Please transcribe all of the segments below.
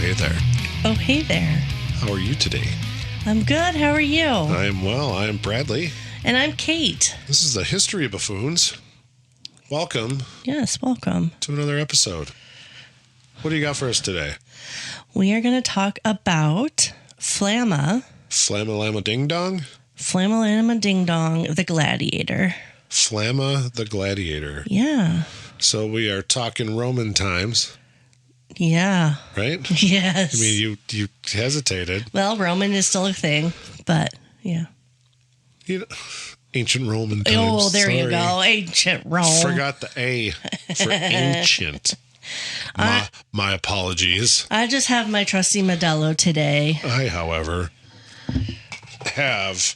hey there. Oh, hey there. How are you today? I'm good. How are you? I'm well. I'm Bradley. And I'm Kate. This is the History of Buffoons. Welcome. Yes, welcome. To another episode. What do you got for us today? We are going to talk about Flamma. Flamma Lamma Ding Dong? Flamma Lamma Ding Dong, the Gladiator. Flamma the Gladiator. Yeah. So we are talking Roman times. Yeah. Right? Yes. I mean, you hesitated. Well, Roman is still a thing, but yeah. You know, ancient Roman times. Oh, there you go. Ancient Rome. Forgot the A for ancient. My apologies. I just have my trusty Modelo today. I, however, have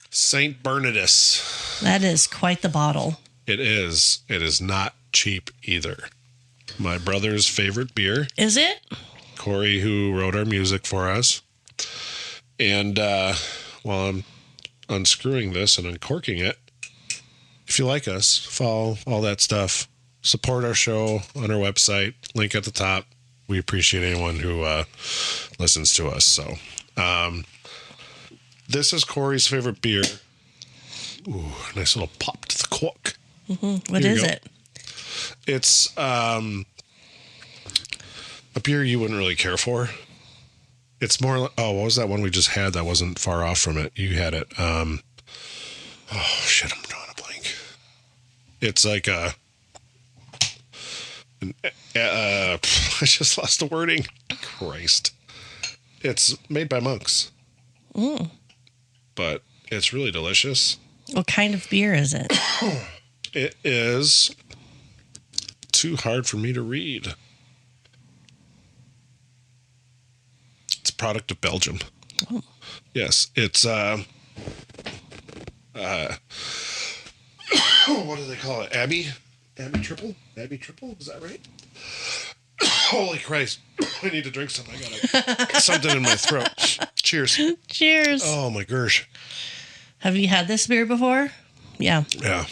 St. Bernardus. That is quite the bottle. It is. It is not cheap either. My brother's favorite beer. Is it? Corey, who wrote our music for us. And while I'm unscrewing this and uncorking it, if you like us, follow all that stuff. Support our show on our website. Link at the top. We appreciate anyone who listens to us. So, this is Corey's favorite beer. Ooh, nice little pop to the cork. Mm-hmm. What is it? It's a beer you wouldn't really care for. It's more. Oh, what was that one we just had that wasn't far off from it? You had it. Oh shit! I'm drawing a blank. It's like I just lost the wording. Christ! It's made by monks. But it's really delicious. What kind of beer is it? It is too hard for me to read. It's a product of Belgium. Oh. Yes, it's what do they call it? Abbey triple? Abbey triple? Is that right? Holy Christ. I need to drink something. I got something in my throat. Cheers. Cheers. Oh my gosh. Have you had this beer before? Yeah. Yeah.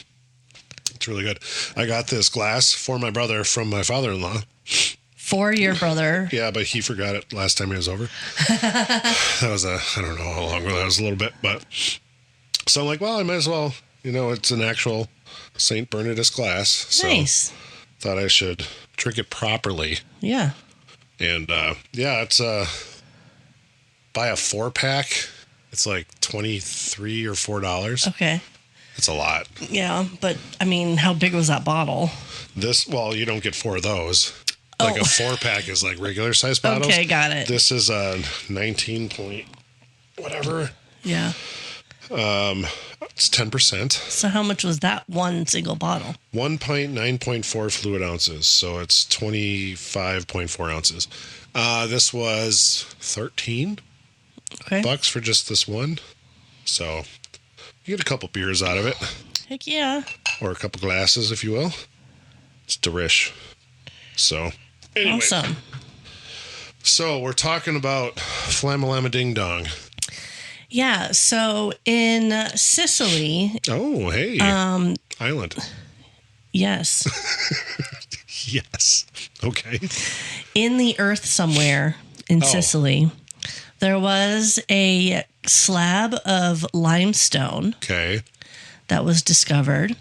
It's really good. I got this glass for my brother from my father-in-law. For your brother? Yeah, but he forgot it last time he was over. That was I don't know how long ago that was, a little bit, but so I'm like, well, I might as well, it's an actual St. Bernardus glass. So nice. Thought I should drink it properly. Yeah. And it's buy a 4-pack. It's like $23 or $4. Okay. It's a lot. Yeah, but I mean, how big was that bottle? You don't get 4 of those. Like a 4-pack is like regular size bottles. Okay, got it. This is a 19 point whatever. Yeah. It's 10%. So how much was that one single bottle? 1 pint, 9.4 fluid ounces. So it's 25.4 ounces. This was 13 bucks for just this one. So you get a couple beers out of it. Heck yeah. Or a couple glasses, if you will. It's delish. So, anyway. Awesome. So, we're talking about Flamma Lamma Ding Dong. Yeah, so in Sicily. Oh, hey. Island. Yes. Yes. Okay. In the earth somewhere in Sicily, there was a slab of limestone. Okay. That was discovered.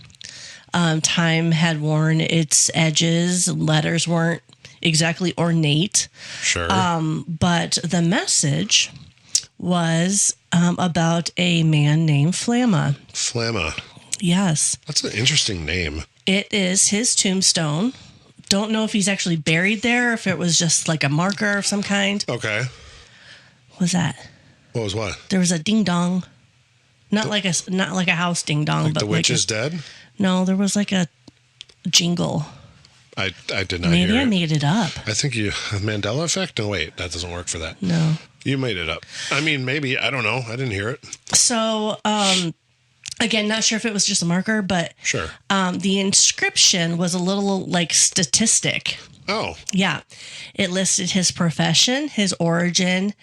Time had worn its edges. Letters weren't exactly ornate. Sure. But the message was about a man named Flamma. Flamma. Yes. That's an interesting name. It is his tombstone. Don't know if he's actually buried there, or if it was just like a marker of some kind. Okay. What was that? What was what? There was a ding dong. Not like a house ding dong, but the witch is dead? No, there was like a jingle. I did not hear it. Maybe I made it up. I think Mandela effect? No, wait, that doesn't work for that. No. You made it up. I mean, maybe, I don't know. I didn't hear it. So, again, not sure if it was just a marker, but sure. The inscription was a little like statistic. Oh. Yeah. It listed his profession, his origin,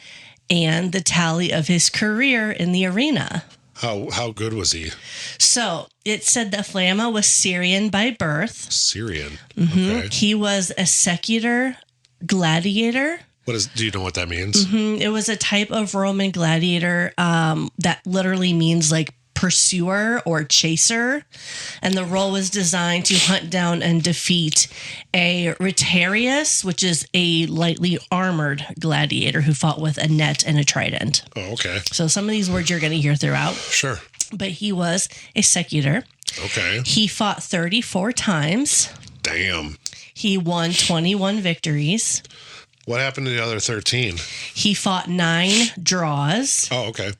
and the tally of his career in the arena. How good was he? So it said that Flamma was Syrian by birth. Syrian. Mm-hmm. Okay. He was a secutor gladiator. Do you know what that means? It was a type of Roman gladiator that literally means like pursuer or chaser. And the role was designed to hunt down and defeat a retiarius, which is a lightly armored gladiator who fought with a net and a trident. Oh, okay. So some of these words you're going to hear throughout. Sure. But he was a secutor. Okay. He fought 34 times. Damn. He won 21 victories. What happened to the other 13? He fought 9 draws. Oh, okay.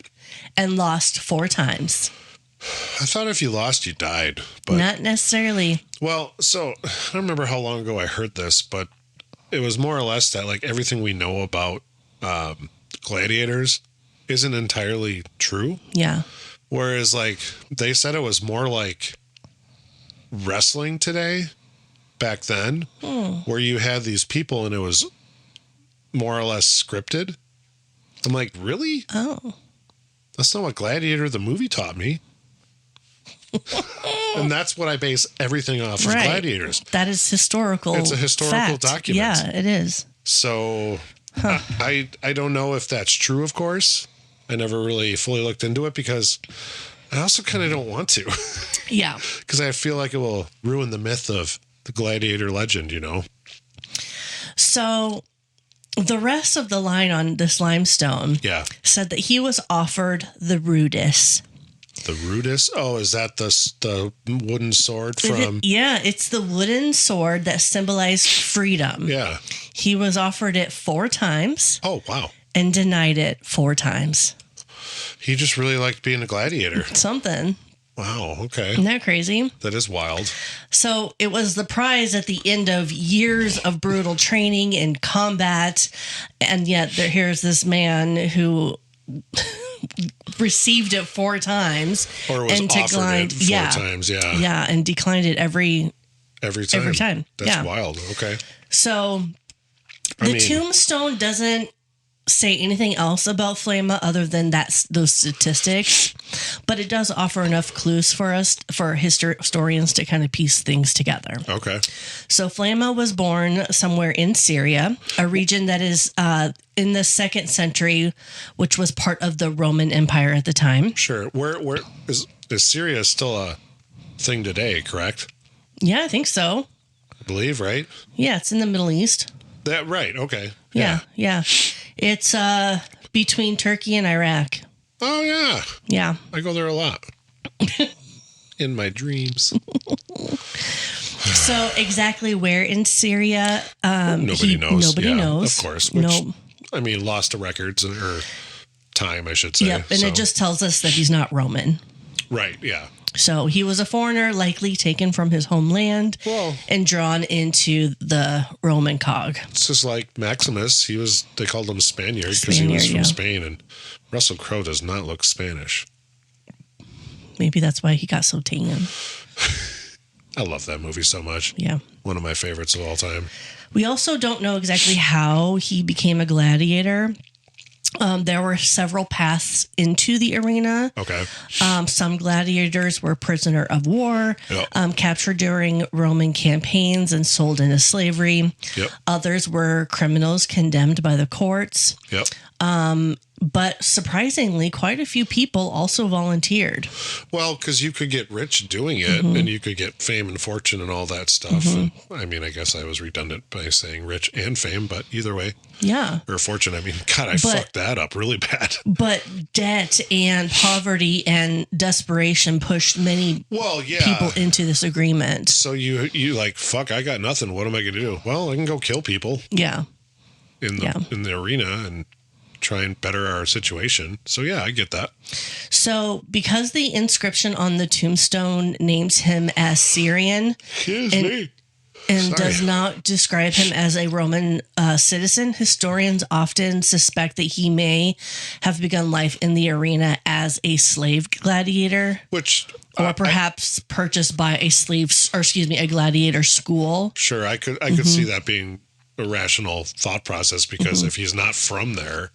And lost 4 times. I thought if you lost, you died. But not necessarily. Well, so I don't remember how long ago I heard this, but it was more or less that like everything we know about gladiators isn't entirely true. Yeah. Whereas like they said it was more like wrestling today back then, where you had these people and it was more or less scripted. I'm like, really? Oh. That's not what Gladiator the movie taught me. And that's what I base everything off of Gladiators. That is historical. It's a historical document. Yeah, it is. So I don't know if that's true, of course. I never really fully looked into it because I also kind of don't want to. Yeah. Because I feel like it will ruin the myth of the Gladiator legend, you know? So the rest of the line on this limestone said that he was offered the rudus. The rudus? Oh, is that the wooden sword from... Yeah, it's the wooden sword that symbolized freedom. Yeah. He was offered it 4 times. Oh, wow. And denied it 4 times. He just really liked being a gladiator. Something. Wow, okay. Isn't that crazy? That is wild. So it was the prize at the end of years of brutal training and combat. And yet here's this man who received it 4 times. Or was offered it 4 times, yeah. Yeah, and declined it every time. Every time. That's wild. Okay. So the tombstone doesn't say anything else about Flamma other than those statistics, but it does offer enough clues for us, for historians to kind of piece things together. Okay. So Flamma was born somewhere in Syria, a region that is in the 2nd century, which was part of the Roman Empire at the time. Sure. Where is Syria still a thing today, correct? Yeah, I think so. I believe, right? Yeah, it's in the Middle East. That right, okay. Yeah. It's between Turkey and Iraq. Oh, yeah. Yeah. I go there a lot. In my dreams. So exactly where in Syria? Nobody knows. Nobody knows. Of course. Which, I mean, lost to records or time, I should say. Yep, and it just tells us that he's not Roman. Right, yeah. So he was a foreigner, likely taken from his homeland and drawn into the Roman cog. It's just like Maximus. They called him Spaniard because he was from Spain, and Russell Crowe does not look Spanish. Maybe that's why he got so tan. I love that movie so much. Yeah. One of my favorites of all time. We also don't know exactly how he became a gladiator. There were several paths into the arena. Okay. Some gladiators were prisoner of war, captured during Roman campaigns and sold into slavery. Yep. Others were criminals condemned by the courts. Yep. But surprisingly, quite a few people also volunteered. Well, because you could get rich doing it, and you could get fame and fortune and all that stuff. And, I mean, I guess I was redundant by saying rich and fame, but either way. Yeah. Or fortune. I mean, God, I fucked that up really bad. But debt and poverty and desperation pushed many people into this agreement. So you like, fuck, I got nothing. What am I going to do? Well, I can go kill people. Yeah. In the arena and try and better our situation. So yeah, I get that. So because the inscription on the tombstone names him as Syrian and does not describe him as a Roman citizen, historians often suspect that he may have begun life in the arena as a slave gladiator, or perhaps purchased by a gladiator school. Sure, I could see that being a rational thought process because if he's not from there,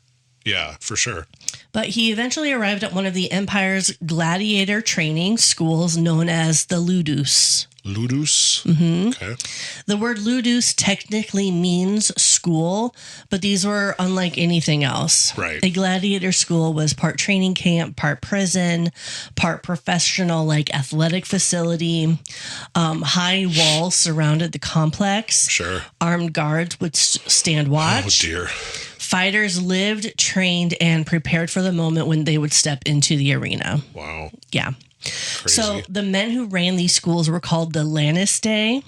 yeah, for sure. But he eventually arrived at one of the empire's gladiator training schools known as the ludus. Ludus. Okay. The word ludus technically means school, but these were unlike anything else. Right. A gladiator school was part training camp, part prison, part professional, like athletic facility. High walls surrounded the complex. Sure. Armed guards would stand watch. Oh, dear. Fighters lived, trained, and prepared for the moment when they would step into the arena. Wow. Yeah. Crazy. So the men who ran these schools were called the Lannistae.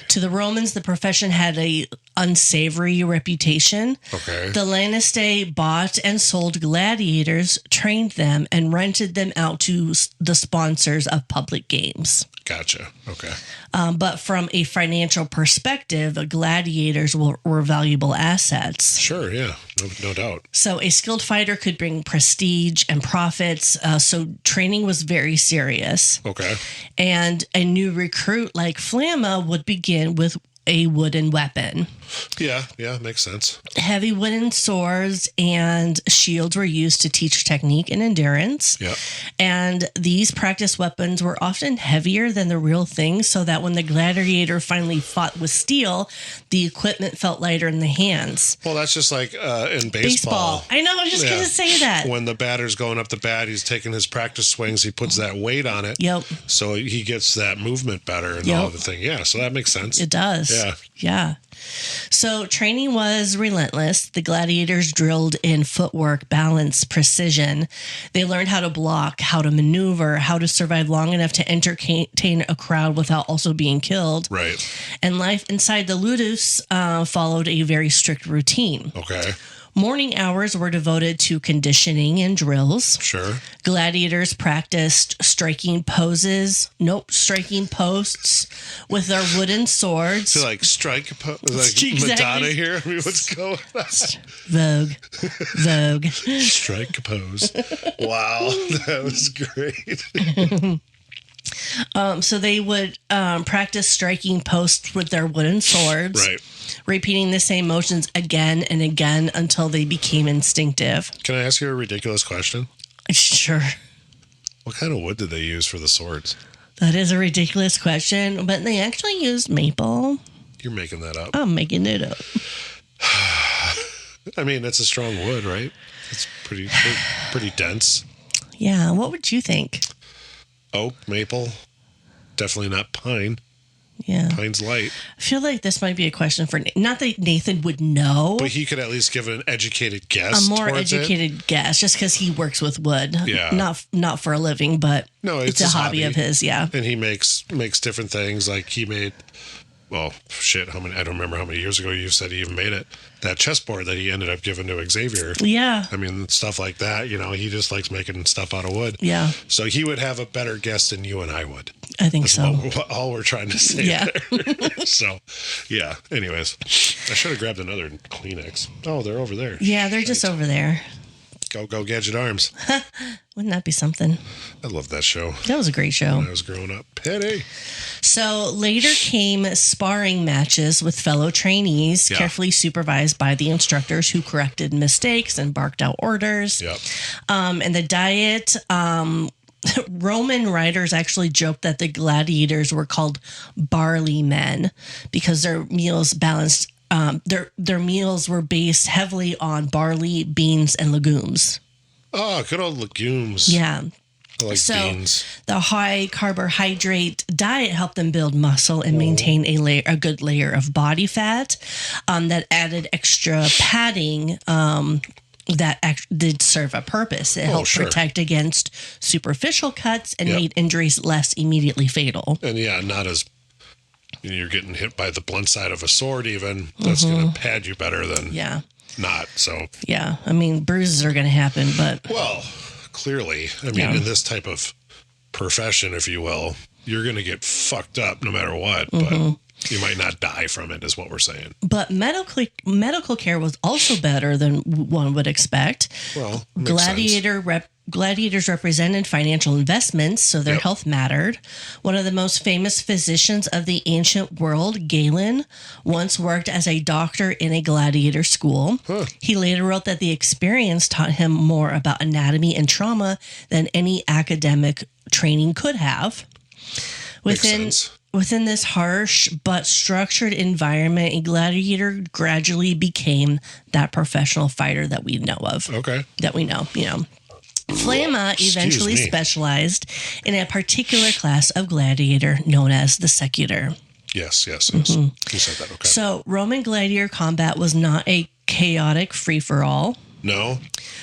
To the Romans, the profession had a unsavory reputation. Okay. The Lannistae bought and sold gladiators, trained them, and rented them out to the sponsors of public games. Gotcha. Okay. But from a financial perspective, gladiators were valuable assets. Sure. Yeah. No doubt. So a skilled fighter could bring prestige and profits. So training was very serious. Okay. And a new recruit like Flamma would begin with a wooden weapon. Yeah, makes sense. Heavy wooden swords and shields were used to teach technique and endurance. Yeah. And these practice weapons were often heavier than the real thing, so that when the gladiator finally fought with steel, the equipment felt lighter in the hands. Well, that's just like in baseball. I know, I was just going to say that. When the batter's going up the bat, he's taking his practice swings, he puts that weight on it. Yep. So he gets that movement better and all the thing. Yeah, so that makes sense. It does. Yeah. Yeah. So training was relentless. The gladiators drilled in footwork, balance, precision. They learned how to block, how to maneuver, how to survive long enough to entertain a crowd without also being killed. Right. And life inside the ludus followed a very strict routine. Okay. Morning hours were devoted to conditioning and drills. Sure. Gladiators practiced striking posts with their wooden swords. So like strike, like Exactly. Madonna here. I mean, what's going on? Vogue. Strike pose. Wow, that was great. So they would practice striking posts with their wooden swords. Right. Repeating the same motions again and again until they became instinctive. Can I ask you a ridiculous question? Sure. What kind of wood did they use for the swords? That is a ridiculous question, but they actually used maple. You're making that up. I'm making it up. I mean, it's a strong wood, right? It's pretty dense. Yeah. What would you think? Oak, maple, definitely not pine. Yeah. Pine's light. I feel like this might be a question for not that Nathan would know, but he could at least give an educated guess. A more educated guess, just because he works with wood. Yeah. Not for a living, but no, it's a hobby of his. Yeah. And he makes different things. Like he made, well, shit, I don't remember how many years ago you said he even made it. That chessboard that he ended up giving to Xavier. Yeah. I mean, stuff like that, he just likes making stuff out of wood. Yeah. So he would have a better guess than you and I would. I think so. All we're trying to say there. So, yeah. Anyways, I should have grabbed another Kleenex. Oh, they're over there. Yeah, they're just over there. Go Gadget Arms. Wouldn't that be something? I love that show. That was a great show. When I was growing up. Pity. So later came sparring matches with fellow trainees, carefully supervised by the instructors who corrected mistakes and barked out orders. Yep. And the diet, Roman writers actually joked that the gladiators were called barley men because their meals balanced. Their meals were based heavily on barley, beans, and legumes. Oh, good old legumes. Yeah. I like beans. The high carbohydrate diet helped them build muscle and maintain a good layer of body fat that added extra padding that did serve a purpose. It helped protect against superficial cuts and made injuries less immediately fatal. And not as you're getting hit by the blunt side of a sword even. That's going to pad you better than not. So I mean, bruises are going to happen, but well, clearly, I mean, in this type of profession, if you will, you're going to get fucked up no matter what, but you might not die from it, is what we're saying. But medical care was also better than one would expect. Well, Gladiators represented financial investments, so their health mattered. One of the most famous physicians of the ancient world, Galen, once worked as a doctor in a gladiator school. He later wrote that the experience taught him more about anatomy and trauma than any academic training could have. within this harsh but structured environment, a gladiator gradually became that professional fighter that we know of. Okay. That we know, Flamma eventually specialized in a particular class of gladiator known as the secutor. Yes. You said that, okay. So Roman gladiator combat was not a chaotic free-for-all. No.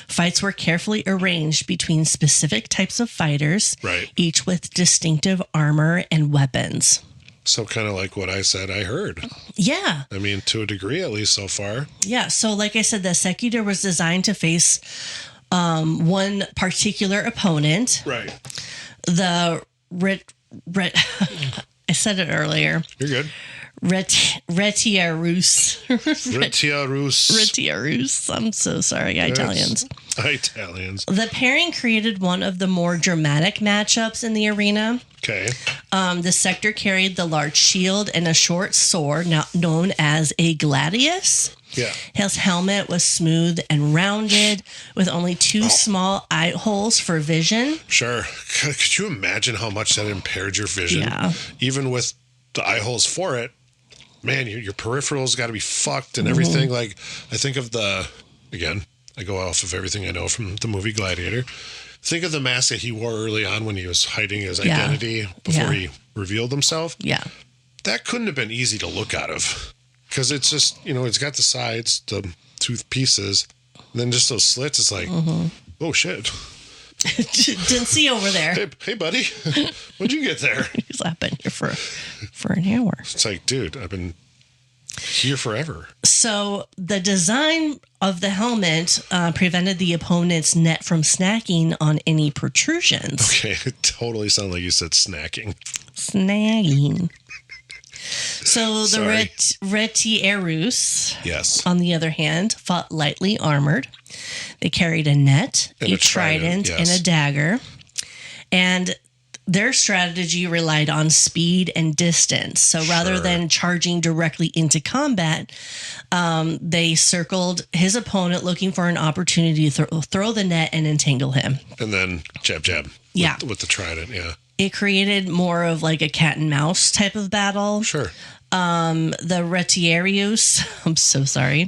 Fights were carefully arranged between specific types of fighters, right, each with distinctive armor and weapons. So kind of like what I said I heard. Yeah. I mean, to a degree, at least so far. Yeah. So like I said, the secutor was designed to face one particular opponent. Right. The I said it earlier. You're good. Retiarius. Retiarius. I'm so sorry, Italians. The pairing created one of the more dramatic matchups in the arena. Okay. The sector carried the large shield and a short sword, now known as a gladius. Yeah. His helmet was smooth and rounded, with only two small eye holes for vision. Sure. Could you imagine how much that impaired your vision? Yeah. Even with the eye holes for it, man, your peripherals got to be fucked and everything. Like, I think of again, I go off of everything I know from the movie Gladiator. Think of the mask that he wore early on when he was hiding his identity before he revealed himself. Yeah. That couldn't have been easy to look out of. Because it's just, it's got the sides, the tooth pieces, and then just those slits. It's like, oh, shit. Didn't see over there. Hey, buddy. When'd you get there? He's been here for an hour. It's like, dude, I've been here forever. So the design of the helmet prevented the opponent's net from snacking on any protrusions. Okay, it totally sounded like you said snacking. Snagging. So the retiarius, yes, on the other hand, fought lightly armored. They carried a net, a trident, and a dagger. And their strategy relied on speed and distance. So rather than charging directly into combat, they circled his opponent looking for an opportunity to throw the net and entangle him. And then jab. With the trident, yeah. It created more of like a cat and mouse type of battle. Sure. The retiarius, I'm so sorry,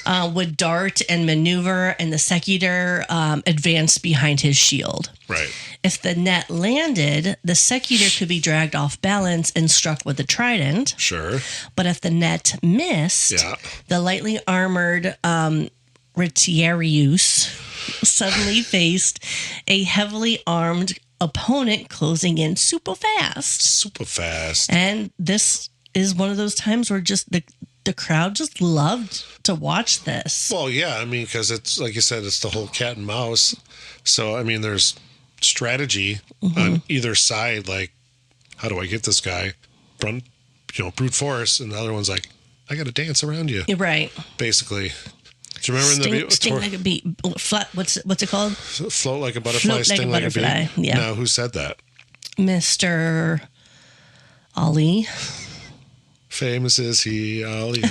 would dart and maneuver, and the secutor advanced behind his shield. Right. If the net landed, the secutor could be dragged off balance and struck with the trident. Sure. But if the net missed, the lightly armored retiarius suddenly faced a heavily armed opponent closing in super fast. And this is one of those times where just the crowd just loved to watch this. Well, yeah, I mean, because it's like you said, it's the whole cat and mouse. So, I mean, there's strategy on either side. Like, how do I get this guy? Brute force. And the other one's like, I got to dance around you. Right. Basically. Do you remember in the sting like a bee? What's it called? Float like a butterfly, sting like a bee. Yeah. Now, who said that? Mr. Ali. Famous is he, Ali.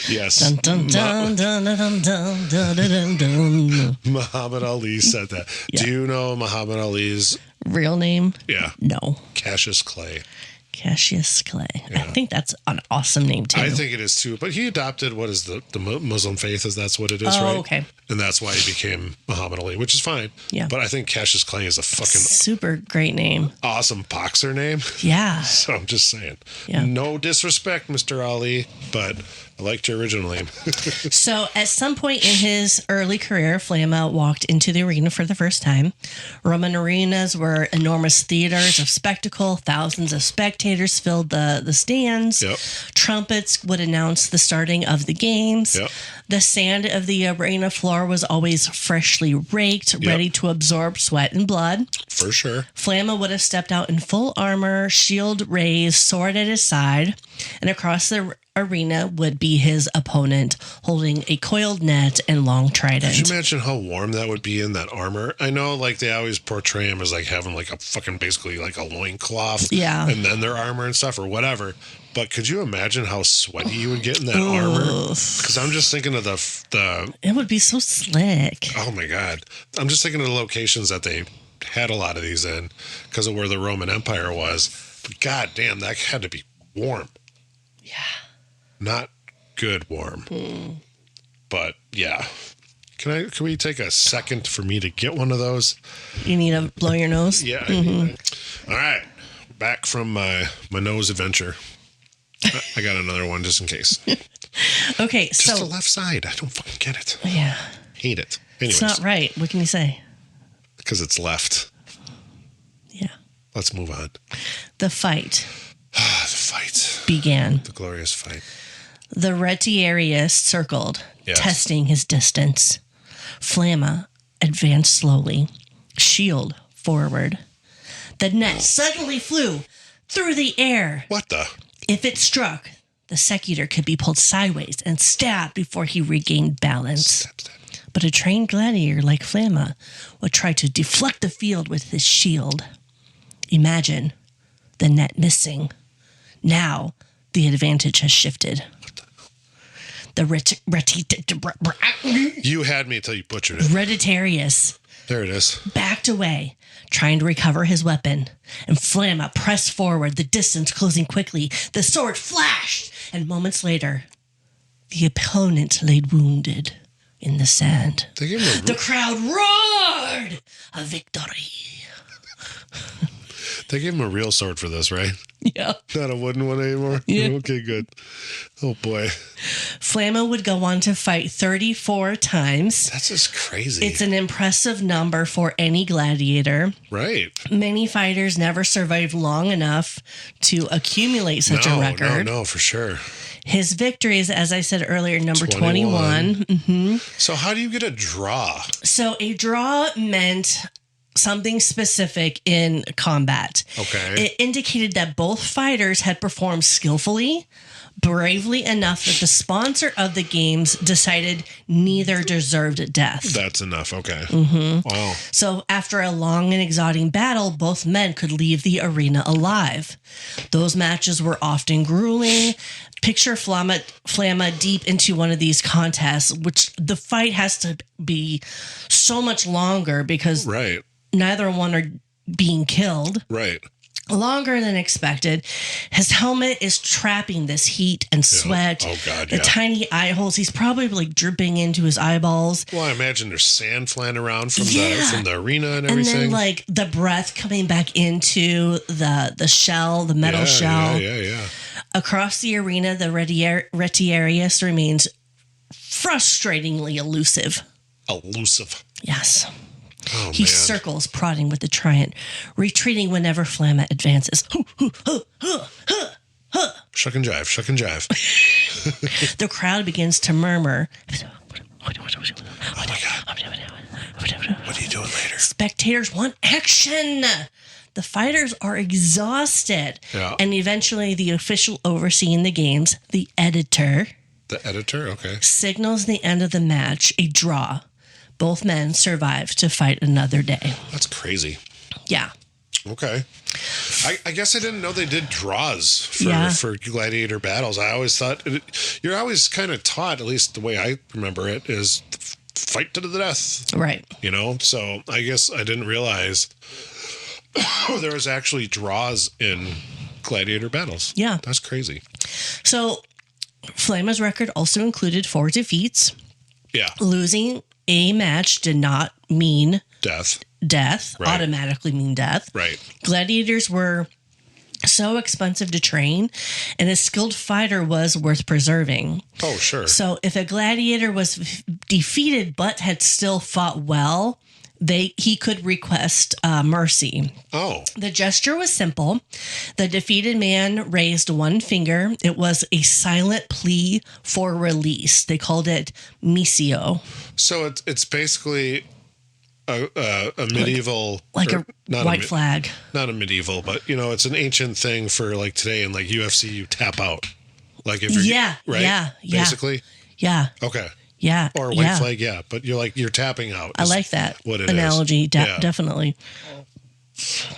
Yes. Dun, dun, dun, dun, dun, dun, dun, dun, dun. Muhammad Ali said that. Yeah. Do you know Muhammad Ali's real name? Yeah. No. Cassius Clay. Cassius Clay. Yeah. I think that's an awesome name too. I think it is too. But he adopted what is the Muslim faith, as that's what it is, right? Okay. And that's why he became Muhammad Ali, which is fine. Yeah. But I think Cassius Clay is a fucking super great name. Awesome boxer name. Yeah. So I'm just saying. Yeah. No disrespect, Mr. Ali, but I liked your original name. So at some point in his early career, Flamma walked into the arena for the first time. Roman arenas were enormous theaters of spectacle. Thousands of spectators filled the stands. Yep. Trumpets would announce the starting of the games. Yep. The sand of the arena floor was always freshly raked, ready to absorb sweat and blood. For sure. Flamma would have stepped out in full armor, shield raised, sword at his side, and across the arena would be his opponent holding a coiled net and long trident. Could you imagine how warm that would be in that armor? I know, like, they always portray him as like having like a fucking basically like a loincloth, and then their armor and stuff or whatever. But could you imagine how sweaty you would get in that armor? Because I'm just thinking of the. It would be so slick. Oh my god! I'm just thinking of the locations that they had a lot of these in because of where the Roman Empire was. But God damn, that had to be warm. Yeah. Not good warm. But yeah. Can we take a second for me to get one of those? You need to blow your nose? Yeah. All right. Back from my nose adventure. I got another one just in case. Okay, just the left side. I don't fucking get it. Yeah. Hate it. Anyways, it's not right. What can you say? Because it's left. Yeah. Let's move on. The fight. The fight. Began. The glorious fight. The retiarius circled, testing his distance. Flamma advanced slowly. Shield forward. The net suddenly flew through the air. What the? If it struck, the secutor could be pulled sideways and stabbed before he regained balance. Stab. But a trained gladiator like Flamma would try to deflect the field with his shield. Imagine the net missing. Now the advantage has shifted. You had me until you butchered it. Retiarius There it is. backed away, trying to recover his weapon, and Flamma pressed forward, the distance closing quickly. The sword flashed, and moments later, the opponent lay wounded in the sand. The crowd roared a victory. They gave him a real sword for this, right? Yeah. Not a wooden one anymore? Yeah. Okay, good. Oh, boy. Flamma would go on to fight 34 times. That's just crazy. It's an impressive number for any gladiator. Right. Many fighters never survived long enough to accumulate such a record. No, for sure. His victories, as I said earlier, number 21. Mm-hmm. So how do you get a draw? So a draw meant something specific in combat. Okay. It indicated that both fighters had performed skillfully, bravely enough that the sponsor of the games decided neither deserved death. That's enough. Okay. Mm-hmm. Wow. So after a long and exhausting battle, both men could leave the arena alive. Those matches were often grueling. Picture Flamma deep into one of these contests, which the fight has to be so much longer because neither one are being killed. Right. Longer than expected. His helmet is trapping this heat and sweat. Oh, God, The tiny eye holes. He's probably like dripping into his eyeballs. Well, I imagine there's sand flying around from the arena and everything. And then like the breath coming back into the shell, the metal shell. Yeah. Across the arena, the retiarius remains frustratingly elusive. Yes. Oh, he circles, prodding with the trident, retreating whenever Flamma advances. Shuck and jive. The crowd begins to murmur. Oh, my God. What are you doing later? Spectators want action. The fighters are exhausted. Yeah. And eventually the official overseeing the games, the editor. The editor? Okay. Signals the end of the match, a draw. Both men survive to fight another day. That's crazy. Yeah. Okay. I guess I didn't know they did draws for gladiator battles. I always thought you're always kind of taught, at least the way I remember it, is fight to the death. Right. You know, so I guess I didn't realize there was actually draws in gladiator battles. Yeah. That's crazy. So Flamma's record also included 4 defeats. Yeah. Losing a match did not mean death. Automatically mean death. Right. Gladiators were so expensive to train, and a skilled fighter was worth preserving. Oh, sure. So if a gladiator was defeated but had still fought well, he could request mercy. Oh. The gesture was simple. The defeated man raised one finger. It was a silent plea for release. They called it missio. So it's basically a medieval, like a white flag. Not a medieval, but it's an ancient thing for like today in like UFC. You tap out, like if you're basically. Yeah. Okay. Yeah. Or a white flag, yeah. But you're tapping out. I like that what it analogy. Definitely.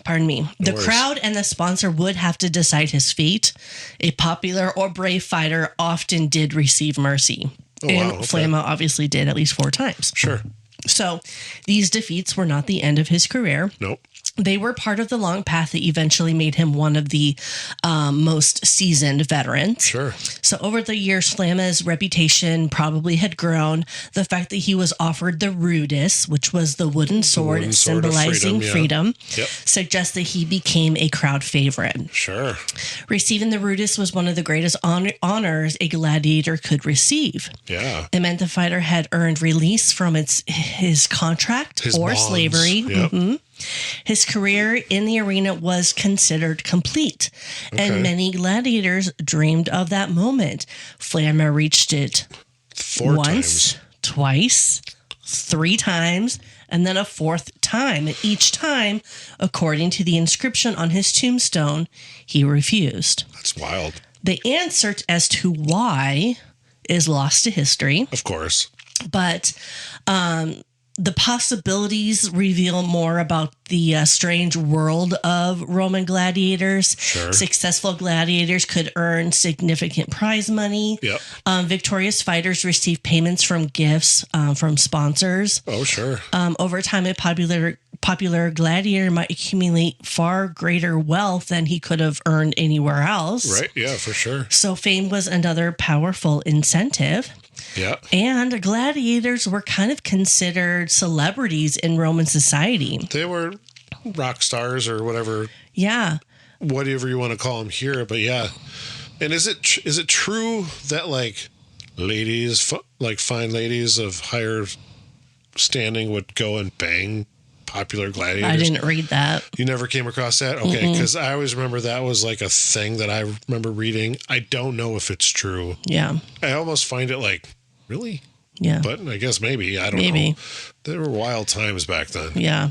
Pardon me. The crowd and the sponsor would have to decide his fate. A popular or brave fighter often did receive mercy. Oh, and wow, okay. Flamma obviously did at least 4 times. Sure. So these defeats were not the end of his career. Nope. They were part of the long path that eventually made him one of the most seasoned veterans. Sure. So over the years, Flamma's reputation probably had grown. The fact that he was offered the rudus, which was the wooden sword symbolizing freedom, suggests that he became a crowd favorite. Sure. Receiving the rudus was one of the greatest honors a gladiator could receive. Yeah. It meant the fighter had earned release from his contract or bonds. Slavery. Yep. Mm-hmm. His career in the arena was considered complete, and many gladiators dreamed of that moment. Flamma reached it 4 once, times. Twice, 3 times, and then a 4th time. And each time, according to the inscription on his tombstone, he refused. That's wild. The answer as to why is lost to history. Of course. But the possibilities reveal more about the strange world of Roman gladiators. Sure. Successful gladiators could earn significant prize money. Yep. Victorious fighters received payments from gifts from sponsors. Oh, sure. Over time, a popular gladiator might accumulate far greater wealth than he could have earned anywhere else. Right. Yeah, for sure. So fame was another powerful incentive. Yeah. And gladiators were kind of considered celebrities in Roman society. They were rock stars or whatever. Yeah. Whatever you want to call them here. But yeah. And is it true that like ladies, like fine ladies of higher standing would go and bang popular gladiators? I didn't read that. You never came across that? Okay. Because I always remember that was like a thing that I remember reading. I don't know if it's true. Yeah. I almost find it like, really? Yeah. But I guess maybe. I don't know. There were wild times back then. Yeah.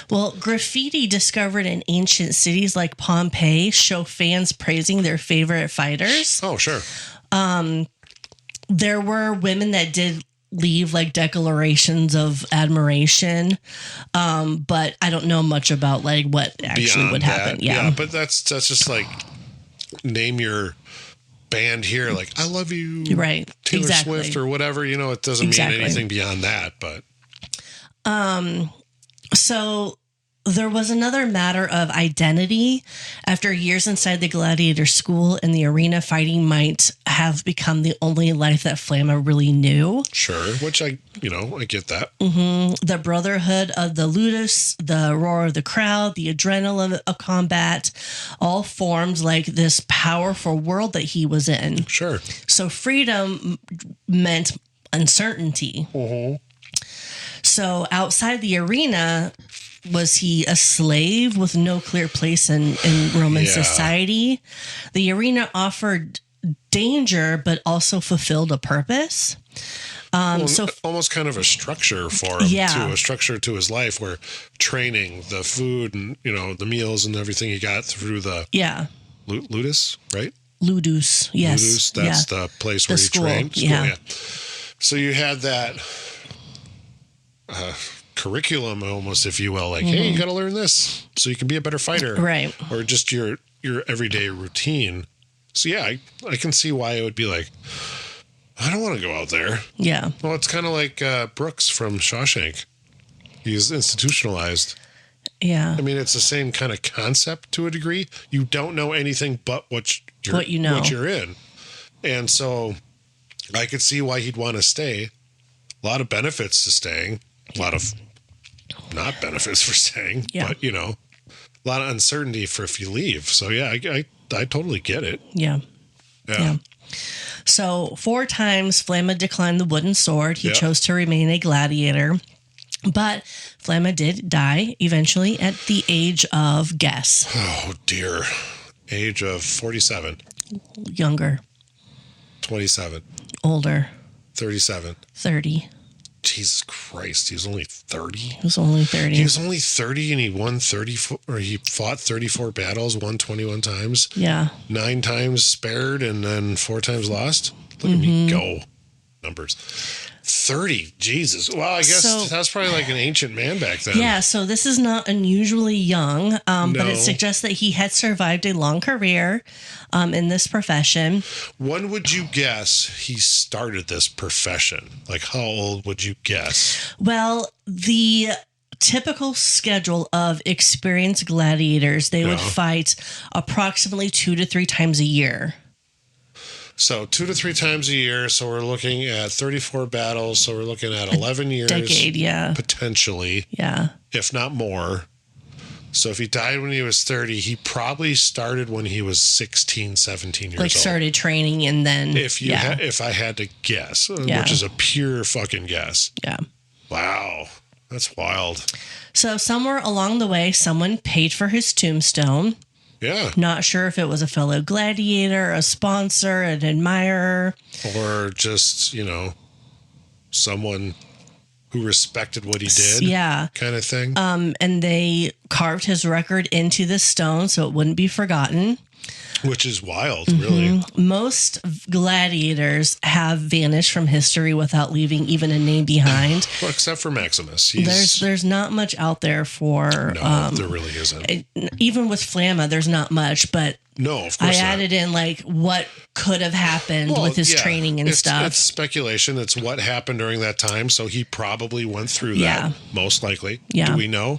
Well, graffiti discovered in ancient cities like Pompeii show fans praising their favorite fighters. Oh, sure. There were women that did leave like declarations of admiration, but I don't know much about like what actually would happen. Yeah, but that's just like name your band here, like I love you, right? Taylor Swift or whatever. You know, it doesn't mean anything beyond that. But so there was another matter of identity. After years inside the gladiator school and the arena, fighting might have become the only life that Flamma really knew. Sure, which I get that. Mm-hmm. The brotherhood of the ludus, the roar of the crowd, the adrenaline of combat, all formed like this powerful world that he was in. Sure. So freedom meant uncertainty. Mm-hmm. So outside the arena, was he a slave with no clear place in Roman society? The arena offered danger, but also fulfilled a purpose. So almost kind of a structure for him, too, a structure to his life where training, the food and, the meals and everything he got through the ludus, right? Ludus, yes. Ludus, that's the place where he trained. School, yeah. So you had that curriculum almost, if you will, like, hey, you got to learn this so you can be a better fighter. Right. Or just your everyday routine. So yeah, I can see why it would be like, I don't want to go out there. Yeah. Well, it's kind of like Brooks from Shawshank. He's institutionalized. Yeah. I mean, it's the same kind of concept to a degree. You don't know anything but what you're in. And so I could see why he'd want to stay. A lot of benefits to staying. A lot of not benefits for staying. Yeah. But, a lot of uncertainty for if you leave. So, yeah, I totally get it. Yeah. Yeah. So 4 times Flamma declined the wooden sword. He chose to remain a gladiator. But Flamma did die eventually at the age of, guess. Oh, dear. Age of 47. Younger. 27. Older. 37. 30. Jesus Christ. He was only 30? He was only 30. He was only 30 and he won 34, or he fought 34 battles, won 21 times. Yeah. 9 times spared and then 4 times lost. Look at me go. Numbers. 30. Jesus. Well, I guess that's probably like an ancient man back then. Yeah, so this is not unusually young, but it suggests that he had survived a long career in this profession. When would you guess he started this profession? Like, how old would you guess? Well, the typical schedule of experienced gladiators, they would fight approximately 2 to 3 times a year. So 2 to 3 times a year. So we're looking at 34 battles. So we're looking at 11 years. Decade, yeah. Potentially. Yeah. If not more. So if he died when he was 30, he probably started when he was 16, 17 years old. Like started training and then. If I had to guess, which is a pure fucking guess. Yeah. Wow. That's wild. So somewhere along the way, someone paid for his tombstone. Yeah. Not sure if it was a fellow gladiator, a sponsor, an admirer. Or just, someone who respected what he did. Yeah. Kind of thing. And they carved his record into the stone so it wouldn't be forgotten. Which is wild, really. Most gladiators have vanished from history without leaving even a name behind. Well, except for Maximus. There's not much out there for... No, there really isn't. Even with Flamma, there's not much, but... No, of course I added in what could have happened with his training and stuff. It's speculation. It's what happened during that time. So he probably went through that, most likely. Yeah. Do we know?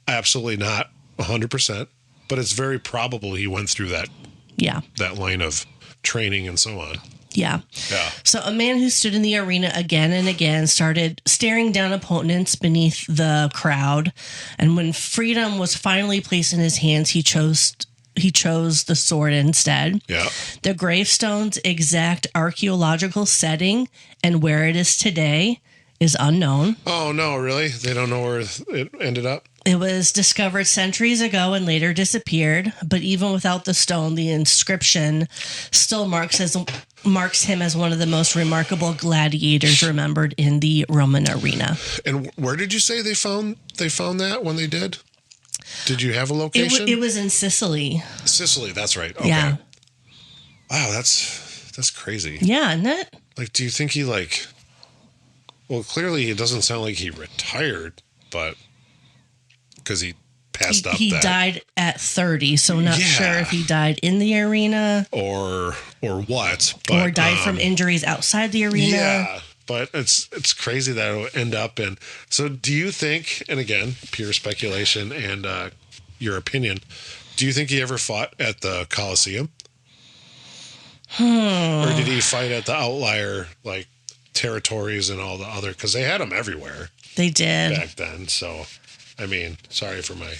Absolutely not 100%. But it's very probable he went through that. Yeah. That line of training and so on. Yeah. Yeah. So a man who stood in the arena again and again started staring down opponents beneath the crowd. And when freedom was finally placed in his hands, he chose the sword instead. Yeah. The gravestone's exact archaeological setting and where it is today is unknown. Oh, no, really? They don't know where it ended up? It was discovered centuries ago and later disappeared, but even without the stone, the inscription still marks him as one of the most remarkable gladiators remembered in the Roman arena. And where did you say they found that when they did? Did you have a location? It was in Sicily. Sicily, that's right. Okay. Yeah. Wow, that's crazy. Yeah, isn't it? Like, do you think he well, clearly it doesn't sound like he retired, but because he passed up he died at 30, so not sure if he died in the arena or what, but, or died from injuries outside the arena. Yeah, but it's crazy that it would end up in. So do you think, and again, pure speculation and your opinion, do you think he ever fought at the Colosseum? Or did he fight at the outlier, like, territories and all the other, because they had them everywhere. They did. Back then, so... I mean, sorry for my...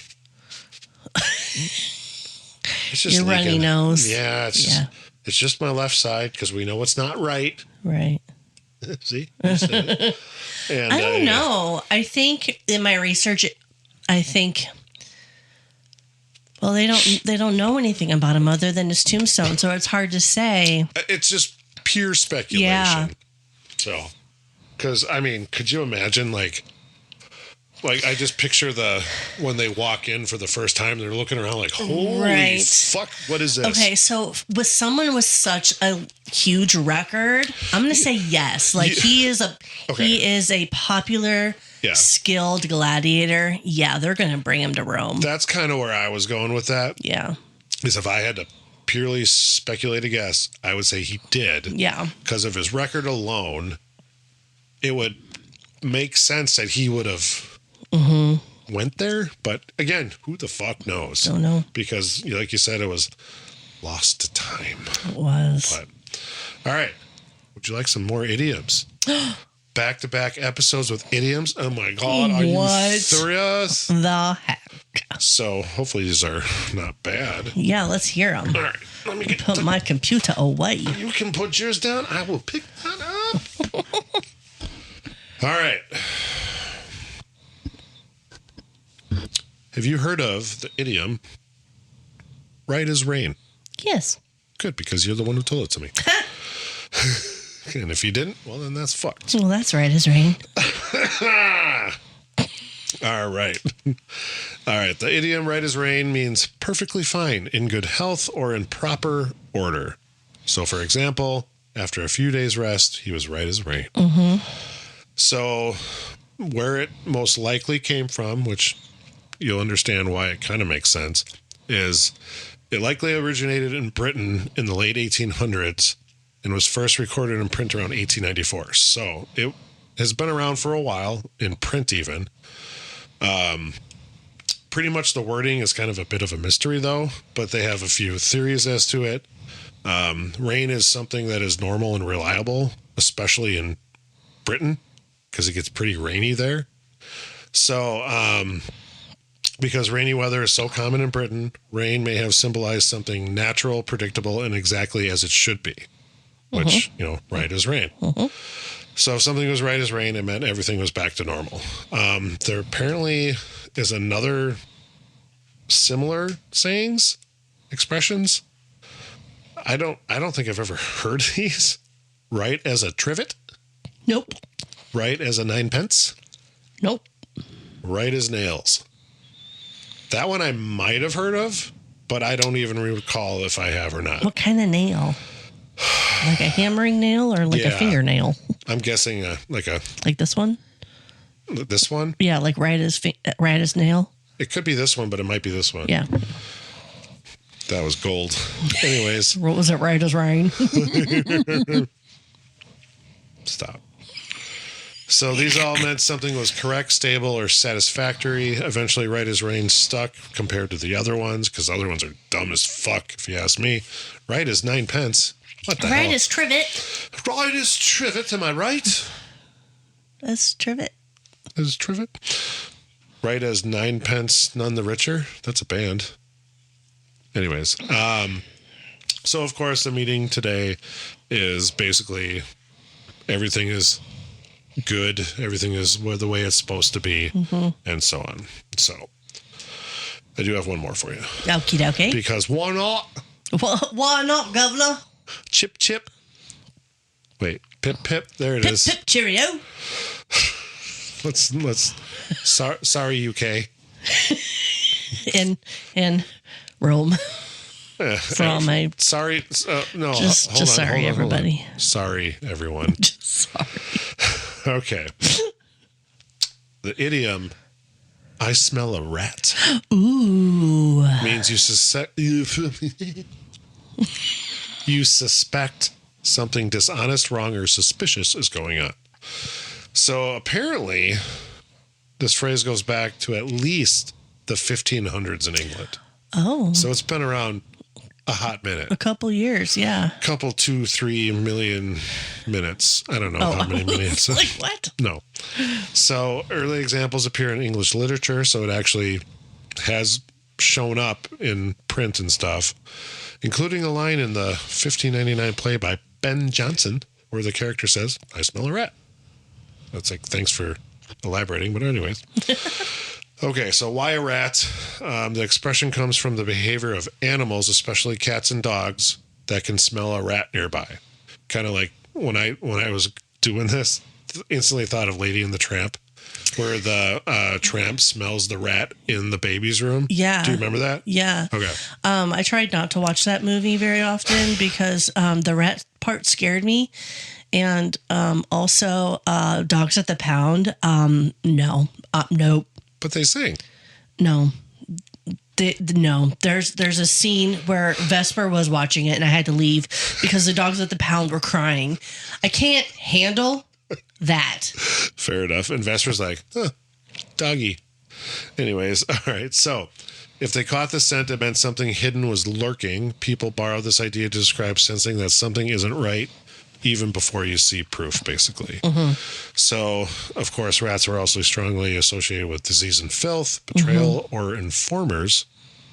It's just your runny nose. Yeah, it's just my left side because we know it's not right. Right. See? And, I don't know. I think in my research, well, they don't know anything about him other than his tombstone, so it's hard to say. It's just pure speculation. Yeah. So, because, I mean, could you imagine, like I just picture when they walk in for the first time, they're looking around like, holy fuck, what is this? Okay, so with someone with such a huge record, I'm going to say yes. Like he is a popular, skilled gladiator. Yeah, they're going to bring him to Rome. That's kind of where I was going with that. Yeah. Is if I had to purely speculate a guess, I would say he did. Yeah. Because of his record alone, it would make sense that he would have went there, but again, who the fuck knows? Don't know. Because, like you said, it was lost to time. It was. But, all right. Would you like some more idioms? Back-to-back episodes with idioms? Oh my God. Are you serious? The heck? So hopefully these are not bad. Yeah, let's hear them. All right. Let me put my computer away. You can put yours down. I will pick that up. All right. Have you heard of the idiom, right as rain? Yes. Good, because you're the one who told it to me. And if you didn't, well, then that's fucked. Well, that's right as rain. All right. All right. The idiom right as rain means perfectly fine, in good health, or in proper order. So, for example, after a few days' rest, he was right as rain. So where it most likely came from, which you'll understand why it kind of makes sense, is it likely originated in Britain in the late 1800s and was first recorded in print around 1894. So it has been around for a while, in print even. Pretty much the wording is kind of a bit of a mystery, though, but they have a few theories as to it. Rain is something that is normal and reliable, especially in Britain, because it gets pretty rainy there. So, because rainy weather is so common in Britain, rain may have symbolized something natural, predictable, and exactly as it should be, which, right as rain. So if something was right as rain, it meant everything was back to normal. There apparently is another similar sayings, expressions. I don't think I've ever heard these. Right as a trivet? Nope. Right as a ninepence? Nope. Right as nails. That one I might have heard of, but I don't even recall if I have or not. What kind of nail? Like a hammering nail or like a fingernail? I'm guessing like this one? This one? Yeah, like right as nail. It could be this one, but it might be this one. Yeah. That was gold. Anyways. What was it, right as rain? Stop. So these all meant something was correct, stable, or satisfactory. Eventually, right as rain stuck compared to the other ones, because the other ones are dumb as fuck, if you ask me. Right as ninepence. What the hell? Right as trivet. Right as trivet, am I right? As trivet. As trivet? Right as ninepence, none the richer. That's a band. Anyways, so of course the meeting today is basically everything is good, everything is the way it's supposed to be, and so on. So I do have one more for you. Okie dokie. Because why not? Why not, Governor? Chip, chip. Wait, pip, pip. There it is. Pip, pip, cheerio. Let's. Sorry, UK. In Rome. For all my sorry, no. Just sorry, everybody. Sorry, everyone. Just sorry. Okay. The idiom "I smell a rat" means you suspect something dishonest, wrong, or suspicious is going on. So apparently, this phrase goes back to at least the 1500s in England. Oh. So it's been around a hot minute. A couple years, yeah. Couple 2-3 million minutes. I don't know how many minutes. Like what? No. So early examples appear in English literature, so it actually has shown up in print and stuff, including a line in the 1599 play by Ben Jonson where the character says, "I smell a rat." That's like, thanks for elaborating, but anyways. Okay, so why a rat? The expression comes from the behavior of animals, especially cats and dogs, that can smell a rat nearby. Kind of like when I was doing this, instantly thought of Lady and the Tramp, where the tramp smells the rat in the baby's room. Yeah. Do you remember that? Yeah. Okay. I tried not to watch that movie very often because the rat part scared me. And also Dogs at the Pound. No. Nope. But they sing. No. No. There's a scene where Vesper was watching it and I had to leave because the dogs at the pound were crying. I can't handle that. Fair enough. And Vesper's like, doggy. Anyways, all right. So if they caught the scent, it meant something hidden was lurking. People borrow this idea to describe sensing that something isn't right even before you see proof, basically. So, of course, rats were also strongly associated with disease and filth, betrayal, or informers,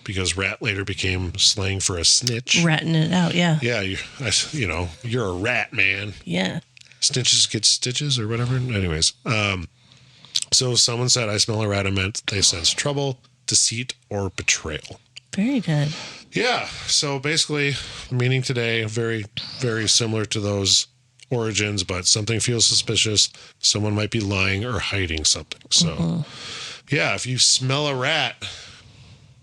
because rat later became slang for a snitch. Ratting it out, yeah. Yeah, you're a rat, man. Yeah. Snitches get stitches or whatever. Anyways, so someone said, "I smell a rat," it meant they sense trouble, deceit, or betrayal. Very good. Yeah. So basically, meaning today, very, very similar to those origins, but something feels suspicious. Someone might be lying or hiding something. So, yeah, if you smell a rat,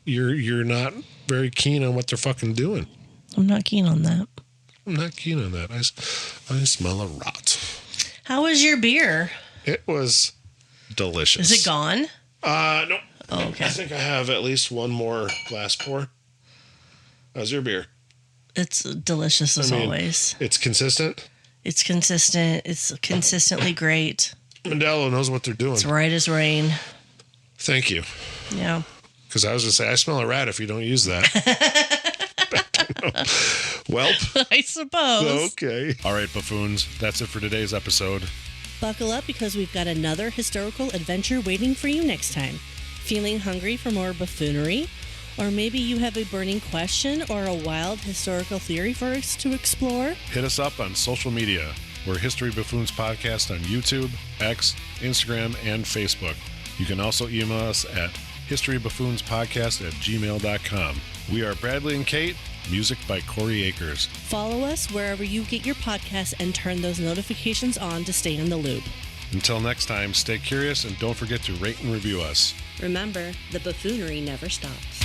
you're not very keen on what they're fucking doing. I'm not keen on that. I'm not keen on that. I smell a rat. How was your beer? It was delicious. Is it gone? No. Oh, okay. I think I have at least one more glass pour. How's your beer? It's delicious as always. It's consistent. It's consistent. It's consistently great. Modelo knows what they're doing. It's right as rain. Thank you. Yeah. Because I was going to say, I smell a rat if you don't use that. Welp. I suppose. Okay. All right, buffoons. That's it for today's episode. Buckle up because we've got another historical adventure waiting for you next time. Feeling hungry for more buffoonery? Or maybe you have a burning question or a wild historical theory for us to explore? Hit us up on social media. We're History Buffoons Podcast on YouTube, X, Instagram, and Facebook. You can also email us at historybuffoonspodcast@gmail.com. We are Bradley and Kate. Music by Corey Akers. Follow us wherever you get your podcasts and turn those notifications on to stay in the loop. Until next time, stay curious and don't forget to rate and review us. Remember, the buffoonery never stops.